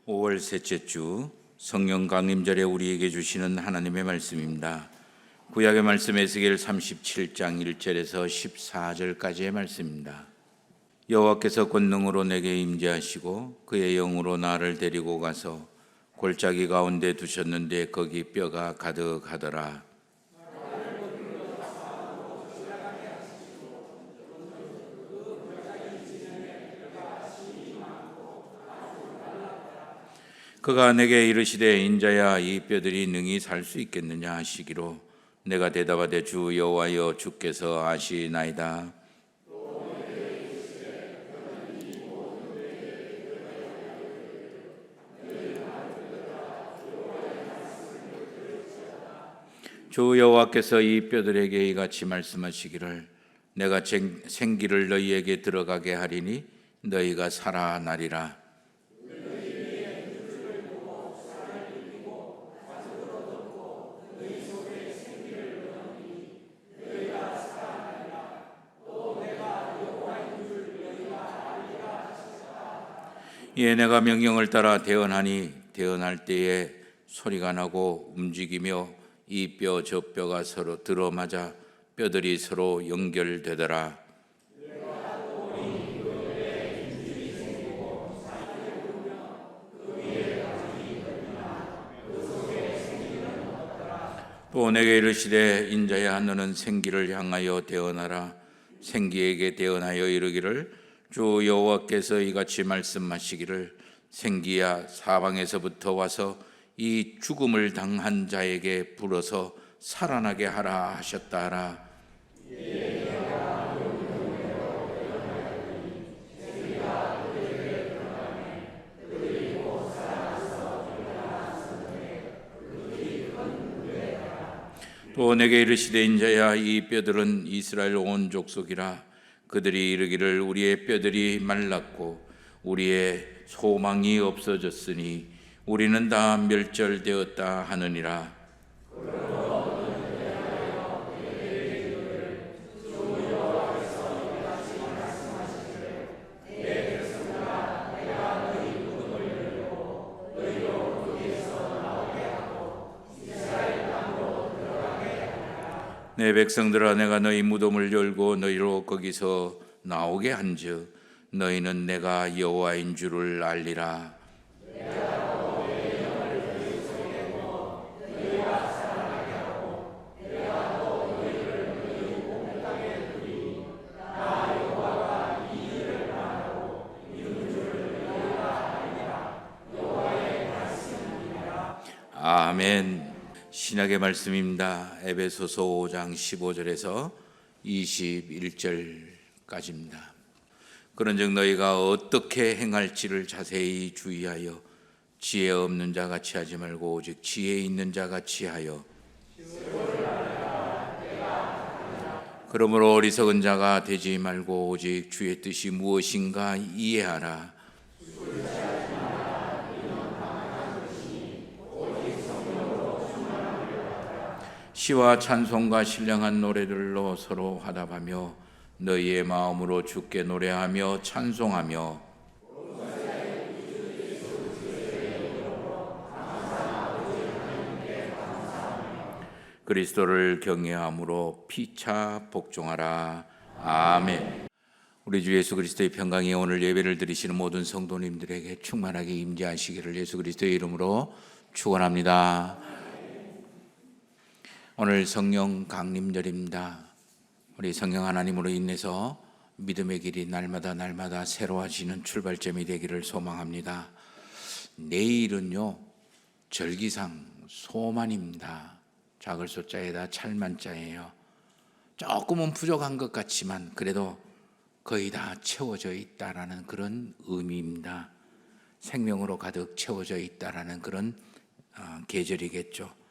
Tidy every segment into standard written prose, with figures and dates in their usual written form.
5월 셋째 주 성령 강림절에 우리에게 주시는 하나님의 말씀입니다. 구약의 말씀 에스겔 37장 1절에서 14절까지의 말씀입니다. 여호와께서 권능으로 내게 임재하시고 그의 영으로 나를 데리고 가서 골짜기 가운데 두셨는데 거기 뼈가 가득하더라. 그가 내게 이르시되 인자야 이 뼈들이 능히 살 수 있겠느냐 하시기로 내가 대답하되 주 여호와여 주께서 아시나이다. 주 여호와께서 이 뼈들에게 이같이 말씀하시기를 내가 생기를 너희에게 들어가게 하리니 너희가 살아나리라. 이에 내가 명령을 따라 대언하니 대언할 때에 소리가 나고 움직이며 이 뼈 저 뼈가 서로 들어맞아 뼈들이 서로 연결되더라. 또 내게 이르시되 인자야 너는 생기를 향하여 대언하라. 생기에게 대언하여 이르기를 주 여호와께서 이같이 말씀하시기를 생기야 사방에서부터 와서 이 죽음을 당한 자에게 불어서 살아나게 하라 하셨다 하라. 또 내게 이르시되 인자야 이 뼈들은 이스라엘 온 족속이라. 그들이 이르기를 우리의 뼈들이 말랐고 우리의 소망이 없어졌으니 우리는 다 멸절되었다 하느니라. 내 백성들아 내가 너희 무덤을 열고 너희로 거기서 나오게 한즉 너희는 내가 여호와인 줄을 알리라. 아멘. 신약의 말씀입니다. 에베소서 5장 15절에서 21절까지입니다. 그런즉 너희가 어떻게 행할지를 자세히 주의하여 지혜 없는 자 같이 하지 말고 오직 지혜 있는 자 같이 하여 그러므로 어리석은 자가 되지 말고 오직 주의 뜻이 무엇인가 이해하라. 시와 찬송과 신령한 노래들로 서로 화답하며 너희의 마음으로 주께 노래하며 찬송하며 그리스도를 경외함으로 피차 복종하라. 아멘. 우리 주 예수 그리스도의 평강이 오늘 예배를 드리시는 모든 성도님들에게 충만하게 임재하시기를 예수 그리스도의 이름으로 축원합니다. 오늘 성령 강림절입니다. 우리 성령 하나님으로 인해서 믿음의 길이 날마다 새로워지는 출발점이 되기를 소망합니다. 내일은요 절기상 소만입니다. 작을 소자에다 찰만자예요. 조금은 부족한 것 같지만 그래도 거의 다 채워져 있다라는 그런 의미입니다. 생명으로 가득 채워져 있다라는 그런 계절이겠죠.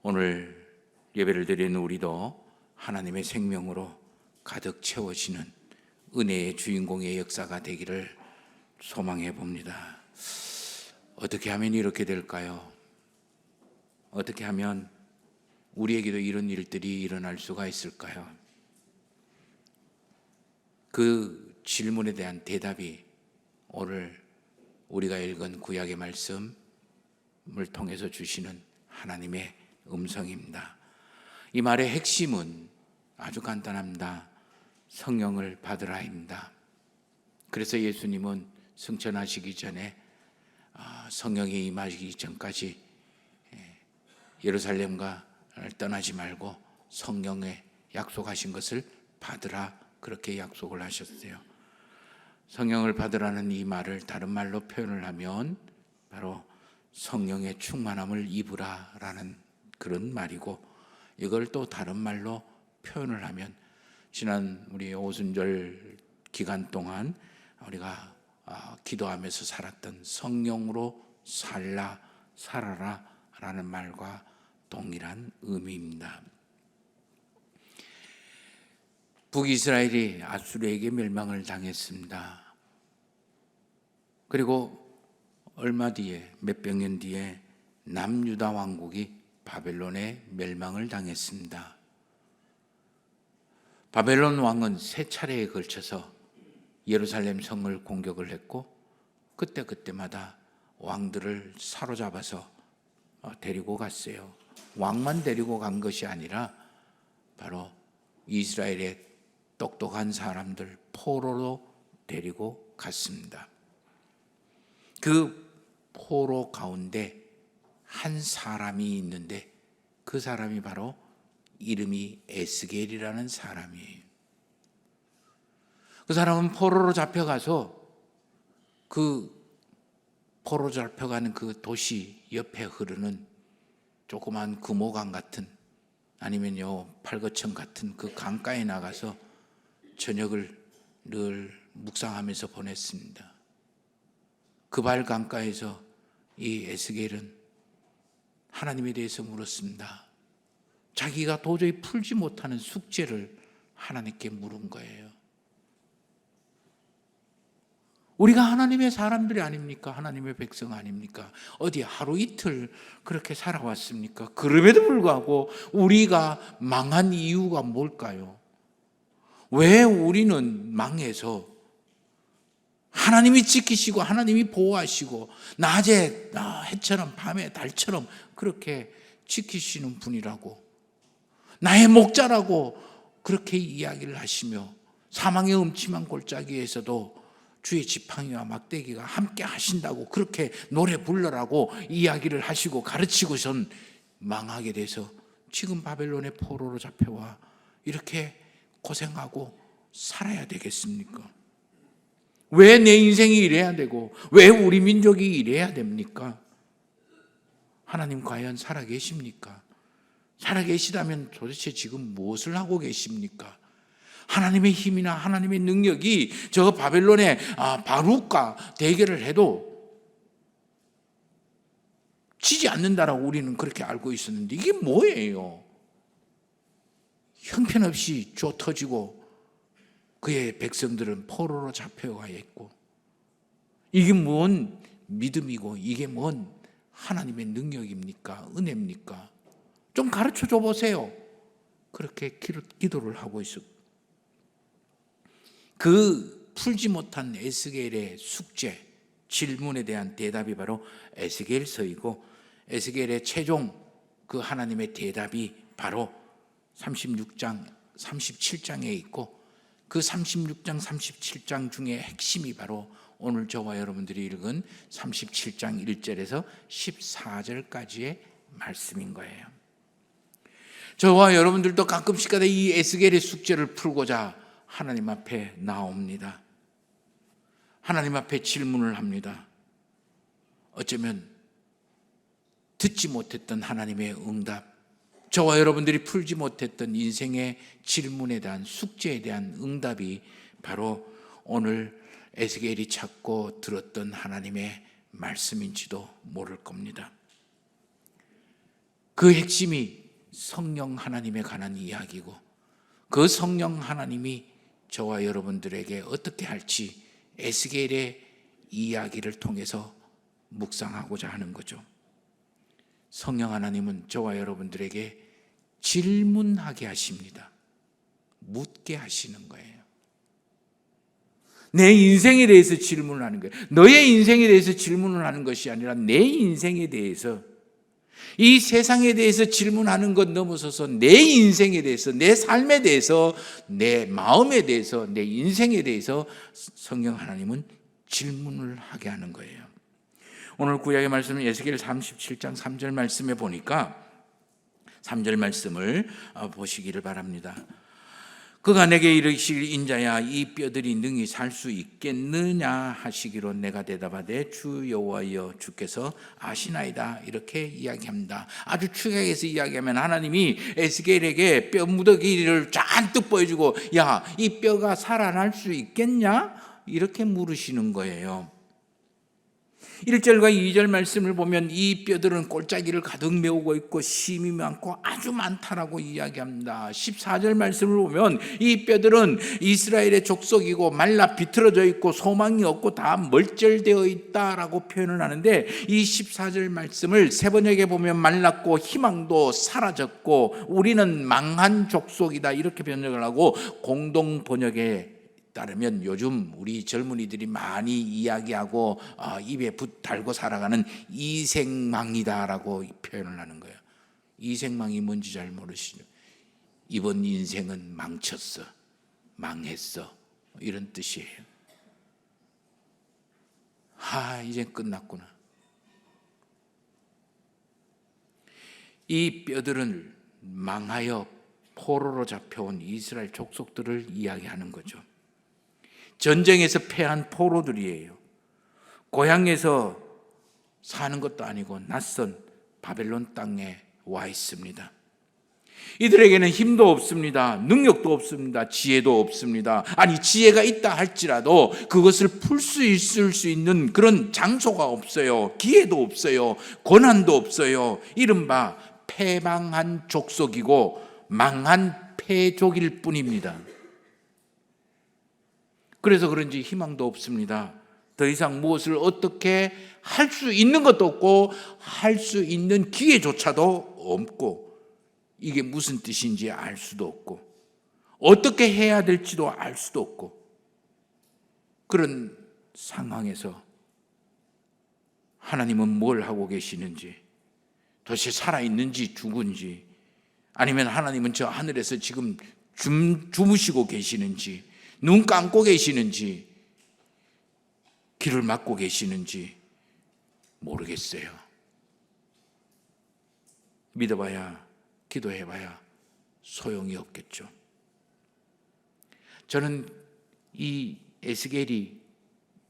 오늘 예배를 드리는 우리도 하나님의 생명으로 가득 채워지는 은혜의 주인공의 역사가 되기를 소망해 봅니다. 어떻게 하면 이렇게 될까요? 어떻게 하면 우리에게도 이런 일들이 일어날 수가 있을까요? 그 질문에 대한 대답이 오늘 우리가 읽은 구약의 말씀을 통해서 주시는 하나님의 음성입니다. 이 말의 핵심은 아주 간단합니다. 성령을 받으라입니다. 그래서 예수님은 승천하시기 전에 성령이 임하시기 전까지 예루살렘과 떠나지 말고 성령에 약속하신 것을 받으라, 그렇게 약속을 하셨어요. 성령을 받으라는 이 말을 다른 말로 표현을 하면 바로 성령의 충만함을 입으라라는 그런 말이고, 이걸 또 다른 말로 표현을 하면 지난 우리 오순절 기간 동안 우리가 기도하면서 살았던 성령으로 살아라 라는 말과 동일한 의미입니다. 북이스라엘이 아수르에게 멸망을 당했습니다. 그리고 얼마 뒤에, 몇백 년 뒤에 남유다 왕국이 바벨론에 멸망을 당했습니다. 바벨론 왕은 세 차례에 걸쳐서 예루살렘 성을 공격을 했고, 그때마다 왕들을 사로잡아서 데리고 갔어요. 왕만 데리고 간 것이 아니라 바로 이스라엘의 똑똑한 사람들 포로로 데리고 갔습니다. 그 포로 가운데 한 사람이 있는데 그 사람이 바로 이름이 에스겔이라는 사람이에요. 그 사람은 포로로 잡혀가서 그 포로 잡혀가는 그 도시 옆에 흐르는 조그만 금오강 같은, 아니면요 팔거천 같은 그 강가에 나가서 저녁을 늘 묵상하면서 보냈습니다. 그 발 강가에서 이 에스겔은 하나님에 대해서 물었습니다. 자기가 도저히 풀지 못하는 숙제를 하나님께 물은 거예요. 우리가 하나님의 사람들이 아닙니까? 하나님의 백성 아닙니까? 어디 하루 이틀 그렇게 살아왔습니까? 그럼에도 불구하고 우리가 망한 이유가 뭘까요? 왜 우리는 망해서 하나님이 지키시고 하나님이 보호하시고 낮에 해처럼 밤에 달처럼 그렇게 지키시는 분이라고, 나의 목자라고 그렇게 이야기를 하시며 사망의 음침한 골짜기에서도 주의 지팡이와 막대기가 함께 하신다고 그렇게 노래 불러라고 이야기를 하시고 가르치고선 망하게 돼서 지금 바벨론의 포로로 잡혀와 이렇게 고생하고 살아야 되겠습니까? 왜 내 인생이 이래야 되고 왜 우리 민족이 이래야 됩니까? 하나님 과연 살아계십니까? 살아계시다면 도대체 지금 무엇을 하고 계십니까? 하나님의 힘이나 하나님의 능력이 저 바벨론의 바룩과 대결을 해도 지지 않는다라고 우리는 그렇게 알고 있었는데 이게 뭐예요? 형편없이 조 터지고 그의 백성들은 포로로 잡혀가 있고, 이게 뭔 믿음이고 이게 뭔 하나님의 능력입니까? 은혜입니까? 좀 가르쳐 줘 보세요. 그렇게 기도를 하고 있었고, 그 풀지 못한 에스겔의 숙제, 질문에 대한 대답이 바로 에스겔서이고, 에스겔의 최종 그 하나님의 대답이 바로 36장, 37장에 있고, 그 36장, 37장 중에 핵심이 바로 오늘 저와 여러분들이 읽은 37장 1절에서 14절까지의 말씀인 거예요. 저와 여러분들도 가끔씩가다 이 에스겔의 숙제를 풀고자 하나님 앞에 나옵니다. 하나님 앞에 질문을 합니다. 어쩌면 듣지 못했던 하나님의 응답, 저와 여러분들이 풀지 못했던 인생의 질문에 대한 숙제에 대한 응답이 바로 오늘 에스겔이 찾고 들었던 하나님의 말씀인지도 모를 겁니다. 그 핵심이 성령 하나님에 관한 이야기고, 그 성령 하나님이 저와 여러분들에게 어떻게 할지 에스겔의 이야기를 통해서 묵상하고자 하는 거죠. 성령 하나님은 저와 여러분들에게 질문하게 하십니다. 묻게 하시는 거예요. 내 인생에 대해서 질문을 하는 거예요. 너의 인생에 대해서 질문을 하는 것이 아니라 내 인생에 대해서, 이 세상에 대해서 질문하는 것 넘어서서 내 인생에 대해서, 내 삶에 대해서, 내 마음에 대해서, 내 인생에 대해서 성경 하나님은 질문을 하게 하는 거예요. 오늘 구약의 말씀은 에스겔 37장 3절 말씀에 보니까 3절 말씀을 보시기를 바랍니다. 그가 내게 이르시길 인자야 이 뼈들이 능히 살 수 있겠느냐 하시기로 내가 대답하되 주 여호와여 주께서 아시나이다 이렇게 이야기합니다. 아주 축약해서 이야기하면 하나님이 에스겔에게 뼈 무더기를 잔뜩 보여주고 야, 이 뼈가 살아날 수 있겠냐? 이렇게 물으시는 거예요. 1절과 2절 말씀을 보면 이 뼈들은 골짜기를 가득 메우고 있고 심이 많고 아주 많다라고 이야기합니다. 14절 말씀을 보면 이 뼈들은 이스라엘의 족속이고 말라 비틀어져 있고 소망이 없고 다 멀절되어 있다라고 표현을 하는데, 이 14절 말씀을 세번역에 보면 말랐고 희망도 사라졌고 우리는 망한 족속이다 이렇게 번역을 하고, 공동 번역에 따르면 요즘 우리 젊은이들이 많이 이야기하고 입에 달고 살아가는 이생망이다라고 표현을 하는 거예요. 이생망이 뭔지 잘 모르시죠? 이번 인생은 망쳤어, 망했어 이런 뜻이에요. 이제 끝났구나. 이 뼈들은 망하여 포로로 잡혀온 이스라엘 족속들을 이야기하는 거죠. 전쟁에서 패한 포로들이에요. 고향에서 사는 것도 아니고 낯선 바벨론 땅에 와 있습니다. 이들에게는 힘도 없습니다. 능력도 없습니다. 지혜도 없습니다. 아니, 지혜가 있다 할지라도 그것을 풀 수 있을 수 있는 그런 장소가 없어요. 기회도 없어요. 권한도 없어요. 이른바 패망한 족속이고 망한 패족일 뿐입니다. 그래서 그런지 희망도 없습니다. 더 이상 무엇을 어떻게 할 수 있는 것도 없고 할 수 있는 기회조차도 없고, 이게 무슨 뜻인지 알 수도 없고 어떻게 해야 될지도 알 수도 없고, 그런 상황에서 하나님은 뭘 하고 계시는지, 도대체 살아있는지 죽은지, 아니면 하나님은 저 하늘에서 지금 주무시고 계시는지, 눈 감고 계시는지, 귀를 막고 계시는지 모르겠어요. 믿어봐야, 기도해봐야 소용이 없겠죠. 저는 이 에스겔이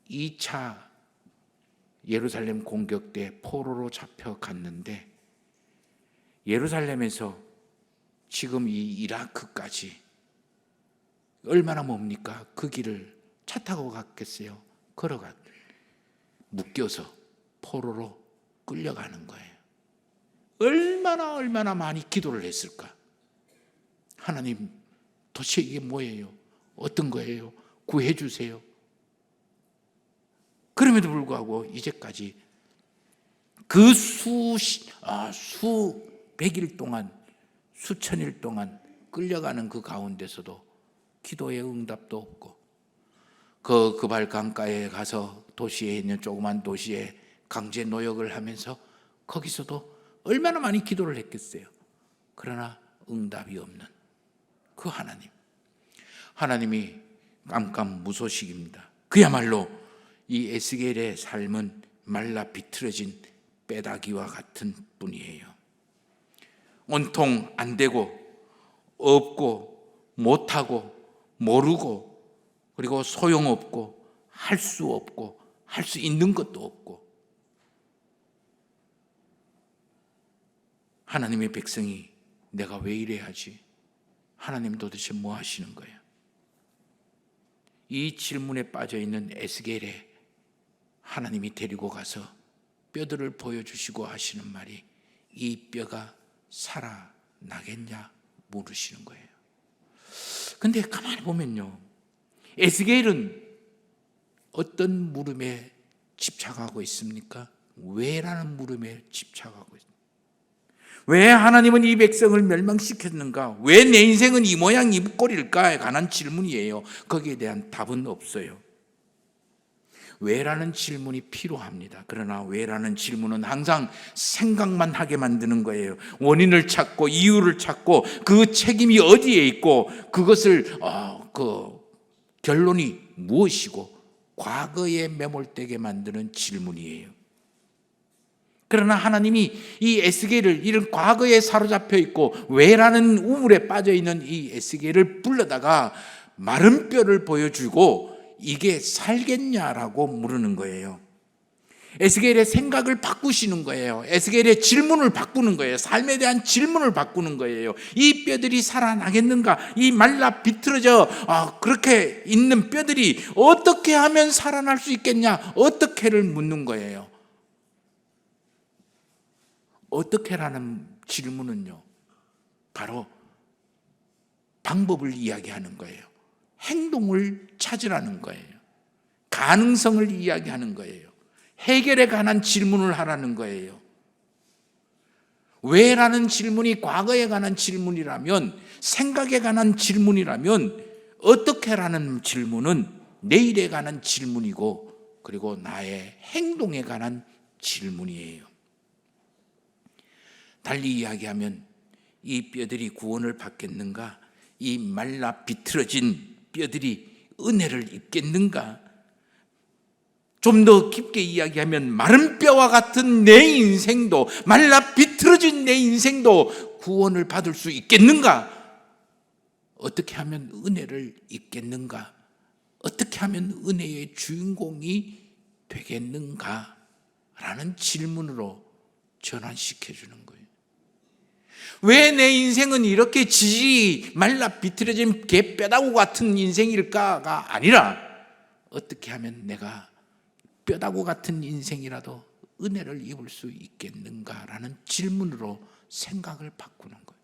2차 예루살렘 공격 때 포로로 잡혀갔는데, 예루살렘에서 지금 이 이라크까지 얼마나 멉니까? 그 길을 차 타고 갔겠어요? 묶여서 포로로 끌려가는 거예요. 얼마나 많이 기도를 했을까? 하나님, 도대체 이게 뭐예요? 어떤 거예요? 구해 주세요. 그럼에도 불구하고 이제까지 그 수백일 동안, 수천일 동안 끌려가는 그 가운데서도 기도의 응답도 없고, 그 그발 강가에 가서 도시에 있는 조그만 도시에 강제 노역을 하면서 거기서도 얼마나 많이 기도를 했겠어요. 그러나 응답이 없는 그 하나님이 깜깜무소식입니다. 그야말로 이 에스겔의 삶은 말라 비틀어진 빼다기와 같은 뿐이에요. 온통 안 되고 없고 못하고 모르고, 그리고 소용없고 할 수 없고 할 수 있는 것도 없고, 하나님의 백성이 내가 왜 이래야지? 하나님 도대체 뭐 하시는 거예요? 이 질문에 빠져있는 에스겔에 하나님이 데리고 가서 뼈들을 보여주시고 하시는 말이, 이 뼈가 살아나겠냐 물으시는 거예요. 근데 가만히 보면요, 에스겔은 어떤 물음에 집착하고 있습니까? 왜라는 물음에 집착하고 있습니다. 왜 하나님은 이 백성을 멸망시켰는가? 왜 내 인생은 이 모양 이 꼴일까에 관한 질문이에요. 거기에 대한 답은 없어요. 왜라는 질문이 필요합니다. 그러나 왜라는 질문은 항상 생각만 하게 만드는 거예요. 원인을 찾고 이유를 찾고 그 책임이 어디에 있고 그것을 그 결론이 무엇이고 과거에 매몰되게 만드는 질문이에요. 그러나 하나님이 이 에스겔을 이런 과거에 사로잡혀 있고 왜라는 우물에 빠져 있는 이 에스겔을 불러다가 마른 뼈를 보여주고 이게 살겠냐라고 물으는 거예요. 에스겔의 생각을 바꾸시는 거예요. 에스겔의 질문을 바꾸는 거예요. 삶에 대한 질문을 바꾸는 거예요. 이 뼈들이 살아나겠는가? 이 말라 비틀어져 그렇게 있는 뼈들이 어떻게 하면 살아날 수 있겠냐? 어떻게를 묻는 거예요. 어떻게라는 질문은요, 바로 방법을 이야기하는 거예요. 행동을 찾으라는 거예요. 가능성을 이야기하는 거예요. 해결에 관한 질문을 하라는 거예요. 왜라는 질문이 과거에 관한 질문이라면, 생각에 관한 질문이라면, 어떻게라는 질문은 내일에 관한 질문이고, 그리고 나의 행동에 관한 질문이에요. 달리 이야기하면 이 뼈들이 구원을 받겠는가? 이 말라 비틀어진 뼈들이 은혜를 입겠는가? 좀 더 깊게 이야기하면 마른 뼈와 같은 내 인생도, 말라 비틀어진 내 인생도 구원을 받을 수 있겠는가? 어떻게 하면 은혜를 입겠는가? 어떻게 하면 은혜의 주인공이 되겠는가? 라는 질문으로 전환시켜 주는 거예요. 왜 내 인생은 이렇게 지지 말라 비틀어진 개뼈다구 같은 인생일까가 아니라 어떻게 하면 내가 뼈다구 같은 인생이라도 은혜를 입을 수 있겠는가라는 질문으로 생각을 바꾸는 거예요.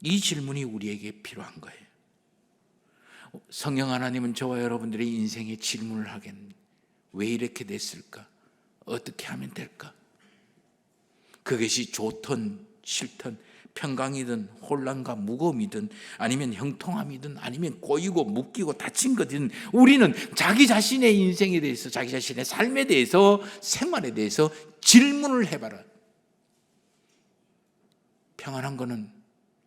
이 질문이 우리에게 필요한 거예요. 성령 하나님은 저와 여러분들의 인생에 질문을 하겠는데 왜 이렇게 됐을까? 어떻게 하면 될까? 그것이 좋든 싫든 평강이든 혼란과 무거움이든 아니면 형통함이든 아니면 꼬이고 묶이고 다친 거든 우리는 자기 자신의 인생에 대해서, 자기 자신의 삶에 대해서, 생활에 대해서 질문을 해봐라. 평안한 거는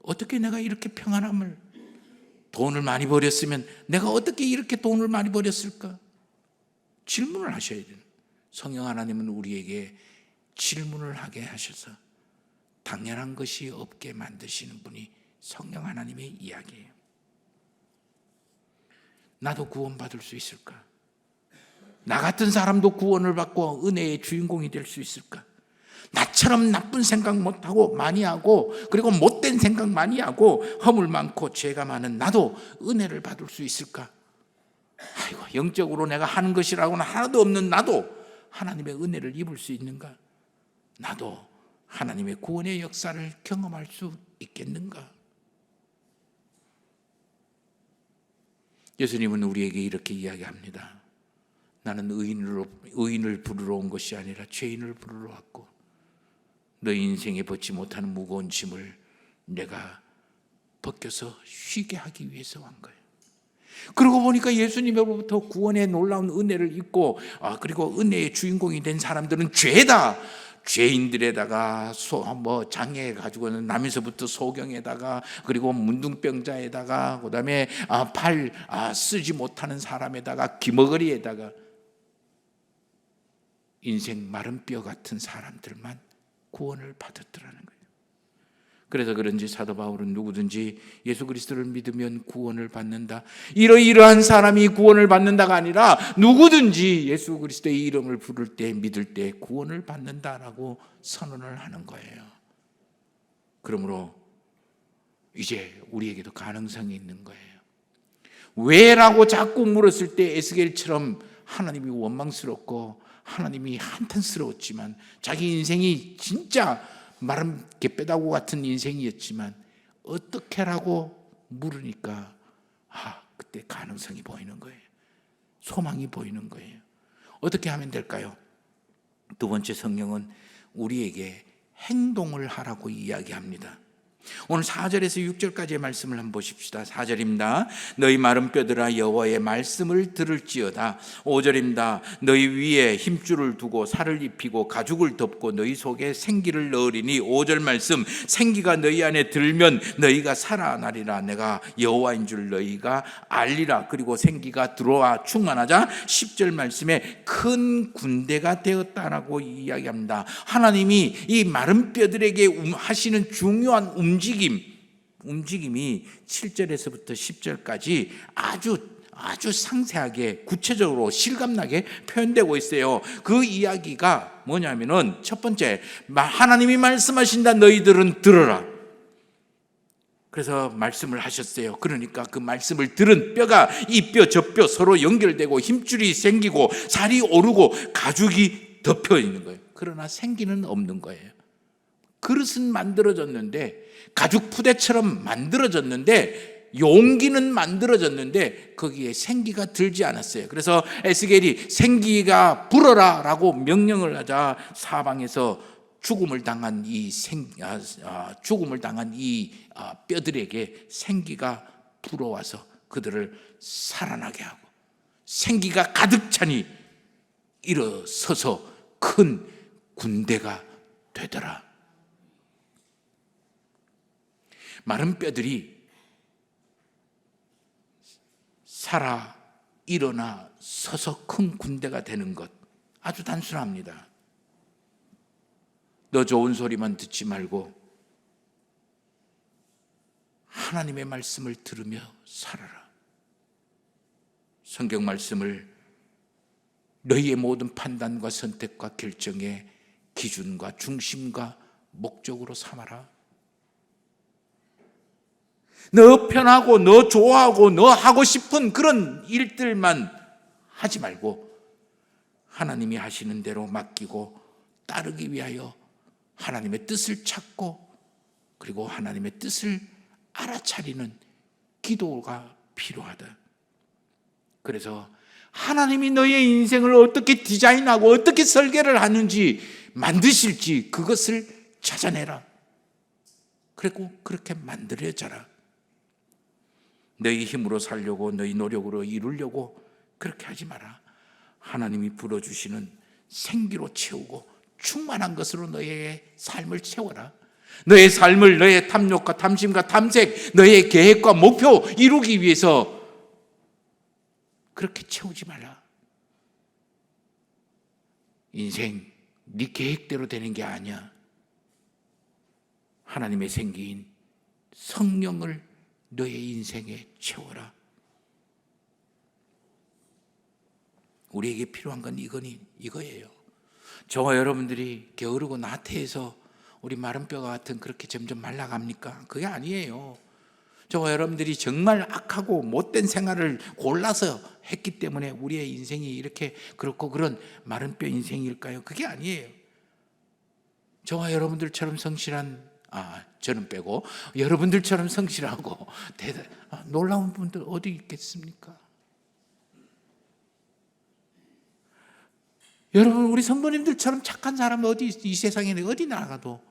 어떻게 내가 이렇게 평안함을, 돈을 많이 벌였으면 내가 어떻게 이렇게 돈을 많이 벌였을까? 질문을 하셔야 돼요. 성령 하나님은 우리에게 질문을 하게 하셔서 당연한 것이 없게 만드시는 분이 성령 하나님의 이야기예요. 나도 구원받을 수 있을까? 나 같은 사람도 구원을 받고 은혜의 주인공이 될 수 있을까? 나처럼 나쁜 생각 못하고 많이 하고 그리고 못된 생각 많이 하고 허물 많고 죄가 많은 나도 은혜를 받을 수 있을까? 아이고, 영적으로 내가 하는 것이라고는 하나도 없는 나도 하나님의 은혜를 입을 수 있는가? 나도 하나님의 구원의 역사를 경험할 수 있겠는가? 예수님은 우리에게 이렇게 이야기합니다. 나는 의인을 부르러 온 것이 아니라 죄인을 부르러 왔고 너희 인생에 벗지 못하는 무거운 짐을 내가 벗겨서 쉬게 하기 위해서 온 거예요. 그러고 보니까 예수님으로부터 구원의 놀라운 은혜를 입고 그리고 은혜의 주인공이 된 사람들은 죄다, 죄인들에다가 장애 가지고는 남에서부터 소경에다가 그리고 문둥병자에다가 그다음에 팔 쓰지 못하는 사람에다가 기머거리에다가 인생 마른 뼈 같은 사람들만 구원을 받았더라는 거예요. 그래서 그런지 사도 바울은 누구든지 예수 그리스도를 믿으면 구원을 받는다, 이러이러한 사람이 구원을 받는다가 아니라 누구든지 예수 그리스도의 이름을 부를 때, 믿을 때 구원을 받는다라고 선언을 하는 거예요. 그러므로 이제 우리에게도 가능성이 있는 거예요. 왜라고 자꾸 물었을 때 에스겔처럼 하나님이 원망스럽고 하나님이 한탄스러웠지만 자기 인생이 진짜 마른 개뼈다구 같은 인생이었지만 어떻게라고 물으니까 그때 가능성이 보이는 거예요. 소망이 보이는 거예요. 어떻게 하면 될까요? 두 번째, 성경은 우리에게 행동을 하라고 이야기합니다. 오늘 4절에서 6절까지의 말씀을 한번 보십시다. 4절입니다. 너희 마른 뼈들아 여호와의 말씀을 들을지어다. 5절입니다. 너희 위에 힘줄을 두고 살을 입히고 가죽을 덮고 너희 속에 생기를 넣으리니. 5절 말씀, 생기가 너희 안에 들면 너희가 살아나리라. 내가 여호와인 줄 너희가 알리라. 그리고 생기가 들어와 충만하자 10절 말씀에 큰 군대가 되었다라고 이야기합니다. 하나님이 이 마른 뼈들에게 하시는 중요한 움직임이 7절에서부터 10절까지 아주 상세하게 구체적으로 실감나게 표현되고 있어요. 그 이야기가 뭐냐면은 첫 번째, 하나님이 말씀하신다. 너희들은 들어라. 그래서 말씀을 하셨어요. 그러니까 그 말씀을 들은 뼈가 이 뼈 저 뼈 서로 연결되고 힘줄이 생기고 살이 오르고 가죽이 덮여 있는 거예요. 그러나 생기는 없는 거예요. 그릇은 만들어졌는데, 가죽 푸대처럼 만들어졌는데, 용기는 만들어졌는데 거기에 생기가 들지 않았어요. 그래서 에스겔이 생기가 불어라 라고 명령을 하자 사방에서 죽음을 당한 이 뼈들에게 생기가 불어와서 그들을 살아나게 하고 생기가 가득 차니 일어서서 큰 군대가 되더라. 마른 뼈들이 살아 일어나 서서 큰 군대가 되는 것, 아주 단순합니다. 너 좋은 소리만 듣지 말고 하나님의 말씀을 들으며 살아라. 성경 말씀을 너희의 모든 판단과 선택과 결정의 기준과 중심과 목적으로 삼아라. 너 편하고 너 좋아하고 너 하고 싶은 그런 일들만 하지 말고 하나님이 하시는 대로 맡기고 따르기 위하여 하나님의 뜻을 찾고 그리고 하나님의 뜻을 알아차리는 기도가 필요하다. 그래서 하나님이 너의 인생을 어떻게 디자인하고 어떻게 설계를 하는지 만드실지 그것을 찾아내라. 그리고 그렇게 만들어져라. 너희 힘으로 살려고 너희 노력으로 이루려고 그렇게 하지 마라. 하나님이 불어주시는 생기로 채우고 충만한 것으로 너의 삶을 채워라. 너의 삶을 너의 탐욕과 탐심과 탐색, 너의 계획과 목표 이루기 위해서 그렇게 채우지 말라. 인생 네 계획대로 되는 게 아니야. 하나님의 생기인 성령을 너의 인생에 채워라. 우리에게 필요한 건 이거예요. 저와 여러분들이 게으르고 나태해서 우리 마른 뼈가 같은 그렇게 점점 말라갑니까? 그게 아니에요. 저와 여러분들이 정말 악하고 못된 생활을 골라서 했기 때문에 우리의 인생이 이렇게 그렇고 그런 마른 뼈 인생일까요? 그게 아니에요. 저와 여러분들처럼 성실한, 저는 빼고 여러분들처럼 성실하고 놀라운 분들 어디 있겠습니까? 여러분, 우리 성도님들처럼 착한 사람 이 세상에 어디 나가도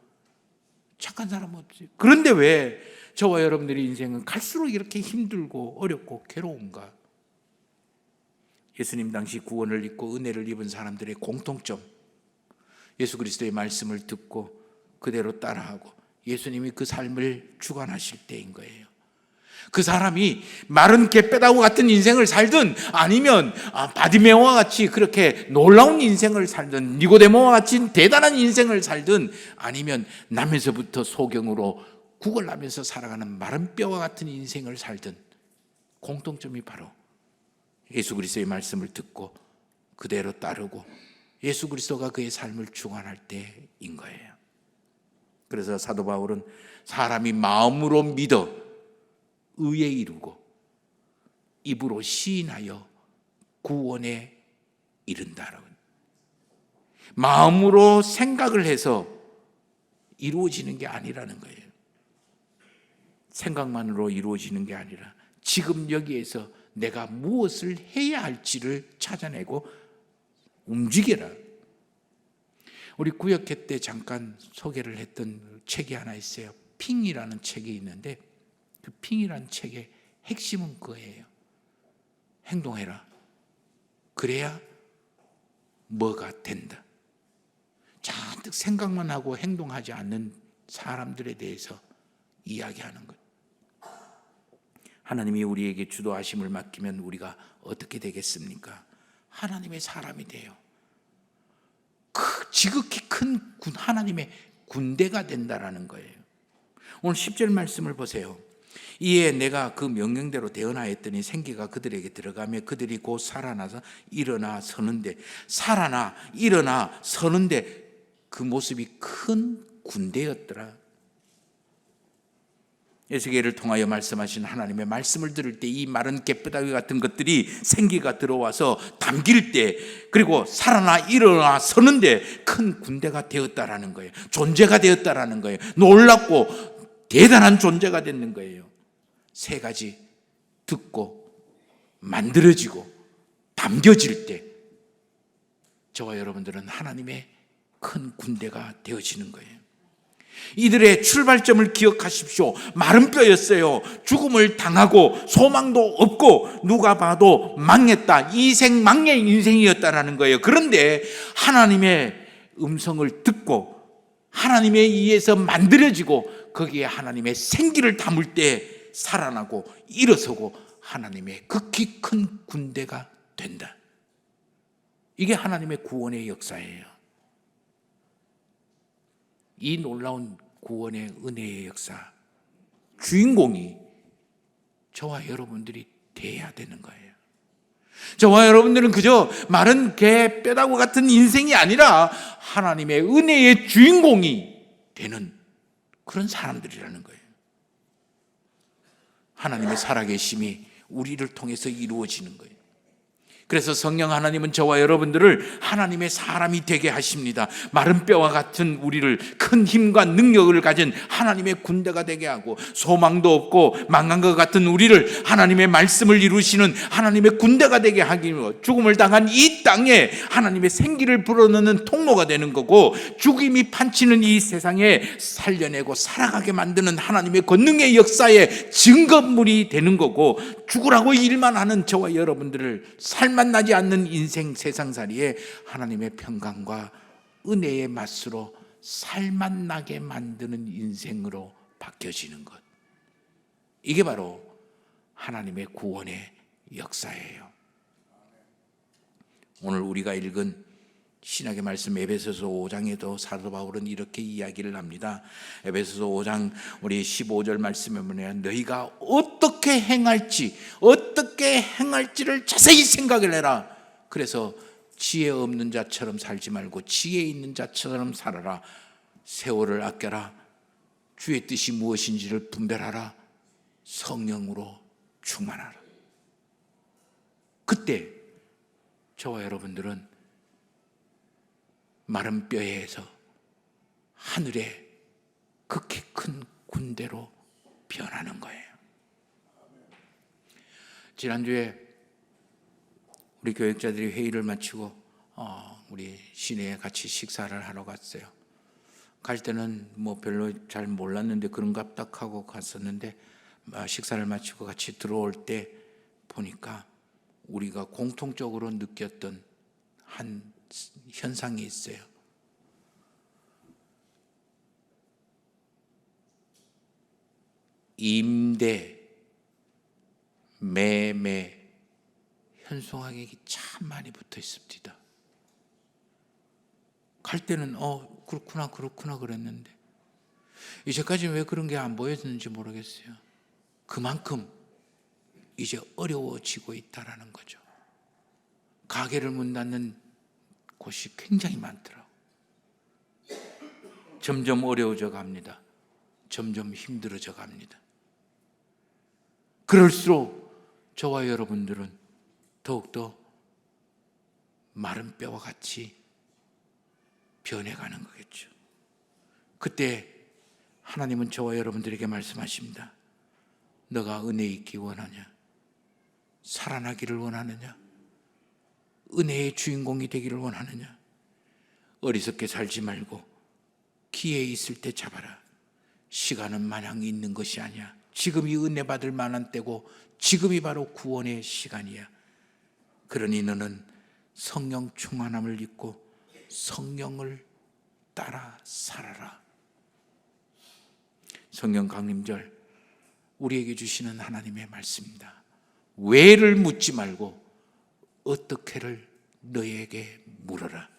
착한 사람 없지. 그런데 왜 저와 여러분들의 인생은 갈수록 이렇게 힘들고 어렵고 괴로운가? 예수님 당시 구원을 입고 은혜를 입은 사람들의 공통점, 예수 그리스도의 말씀을 듣고 그대로 따라하고 예수님이 그 삶을 주관하실 때인 거예요. 그 사람이 마른 갯배다구 같은 인생을 살든 아니면 바디메오와 같이 그렇게 놀라운 인생을 살든 니고데모와 같이 대단한 인생을 살든 아니면 남에서부터 소경으로 구걸하면서 살아가는 마른 뼈와 같은 인생을 살든 공통점이 바로 예수 그리스도의 말씀을 듣고 그대로 따르고 예수 그리스도가 그의 삶을 주관할 때인 거예요. 그래서 사도 바울은 사람이 마음으로 믿어 의에 이르고 입으로 시인하여 구원에 이른다라고. 마음으로 생각을 해서 이루어지는 게 아니라는 거예요. 생각만으로 이루어지는 게 아니라 지금 여기에서 내가 무엇을 해야 할지를 찾아내고 움직여라. 우리 구역회 때 잠깐 소개를 했던 책이 하나 있어요. 핑이라는 책이 있는데 그 핑이라는 책의 핵심은 그거예요. 행동해라. 그래야 뭐가 된다. 잔뜩 생각만 하고 행동하지 않는 사람들에 대해서 이야기하는 것. 하나님이 우리에게 주도하심을 맡기면 우리가 어떻게 되겠습니까? 하나님의 사람이 돼요. 지극히 큰 하나님의 군대가 된다라는 거예요. 오늘 10절 말씀을 보세요. 이에 내가 그 명령대로 대언하였더니 생기가 그들에게 들어가며 그들이 곧 살아나서 일어나 서는데, 살아나 일어나 서는데 그 모습이 큰 군대였더라. 에스겔을 통하여 말씀하신 하나님의 말씀을 들을 때 이 마른 갯바닥 같은 것들이 생기가 들어와서 담길 때, 그리고 살아나 일어나 서는데 큰 군대가 되었다라는 거예요. 존재가 되었다라는 거예요. 놀랍고 대단한 존재가 되는 거예요. 세 가지: 듣고 만들어지고 담겨질 때 저와 여러분들은 하나님의 큰 군대가 되어지는 거예요. 이들의 출발점을 기억하십시오. 마른 뼈였어요. 죽음을 당하고 소망도 없고 누가 봐도 망했다. 이생망의 인생이었다라는 거예요. 그런데 하나님의 음성을 듣고 하나님에 의해서 만들어지고 거기에 하나님의 생기를 담을 때 살아나고 일어서고 하나님의 극히 큰 군대가 된다. 이게 하나님의 구원의 역사예요. 이 놀라운 구원의 은혜의 역사, 주인공이 저와 여러분들이 돼야 되는 거예요. 저와 여러분들은 그저 마른 개 뼈다구 같은 인생이 아니라 하나님의 은혜의 주인공이 되는 그런 사람들이라는 거예요. 하나님의 살아계심이 우리를 통해서 이루어지는 거예요. 그래서 성령 하나님은 저와 여러분들을 하나님의 사람이 되게 하십니다. 마른 뼈와 같은 우리를 큰 힘과 능력을 가진 하나님의 군대가 되게 하고, 소망도 없고 망한 것 같은 우리를 하나님의 말씀을 이루시는 하나님의 군대가 되게 하기 위해 죽음을 당한 이 땅에 하나님의 생기를 불어넣는 통로가 되는 거고, 죽음이 판치는 이 세상에 살려내고 살아가게 만드는 하나님의 권능의 역사의 증거물이 되는 거고, 죽으라고 일만 하는 저와 여러분들을 살만 나지 않는 인생 세상살이에 하나님의 평강과 은혜의 맛으로 살만 나게 만드는 인생으로 바뀌어지는 것. 이게 바로 하나님의 구원의 역사예요. 오늘 우리가 읽은 신약의 말씀 에베소서 5장에도 사도 바울은 이렇게 이야기를 합니다. 에베소서 5장 우리 15절 말씀에 보면 너희가 어떻게 행할지를 자세히 생각을 해라. 그래서 지혜 없는 자처럼 살지 말고 지혜 있는 자처럼 살아라. 세월을 아껴라. 주의 뜻이 무엇인지를 분별하라. 성령으로 충만하라. 그때 저와 여러분들은 마른 뼈에서 하늘의 극히 큰 군대로 변하는 거예요. 지난주에 우리 교육자들이 회의를 마치고 우리 시내에 같이 식사를 하러 갔어요. 갈 때는 뭐 별로 잘 몰랐는데 그런갑딱 하고 갔었는데, 식사를 마치고 같이 들어올 때 보니까 우리가 공통적으로 느꼈던 한 현상이 있어요. 임대, 매매, 현송화객이 참 많이 붙어 있습니다. 갈 때는 그렇구나 그랬는데 이제까지 왜 그런 게 안 보였는지 모르겠어요. 그만큼 이제 어려워지고 있다라는 거죠. 가게를 문 닫는 곳이 굉장히 많더라고요. 점점 어려워져 갑니다. 점점 힘들어져 갑니다. 그럴수록 저와 여러분들은 더욱더 마른 뼈와 같이 변해가는 거겠죠. 그때 하나님은 저와 여러분들에게 말씀하십니다. 너가 은혜 있기 원하냐? 살아나기를 원하느냐? 은혜의 주인공이 되기를 원하느냐? 어리석게 살지 말고 기회 있을 때 잡아라. 시간은 마냥 있는 것이 아니야. 지금이 은혜 받을 만한 때고 지금이 바로 구원의 시간이야. 그러니 너는 성령 충만함을 입고 성령을 따라 살아라. 성령 강림절 우리에게 주시는 하나님의 말씀입니다. 왜를 묻지 말고 어떻게를 너에게 물어라.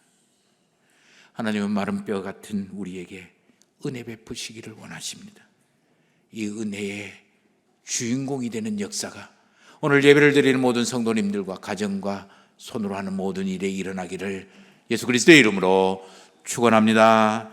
하나님은 마른 뼈 같은 우리에게 은혜 베푸시기를 원하십니다. 이 은혜의 주인공이 되는 역사가 오늘 예배를 드리는 모든 성도님들과 가정과 손으로 하는 모든 일에 일어나기를 예수 그리스도의 이름으로 축원합니다.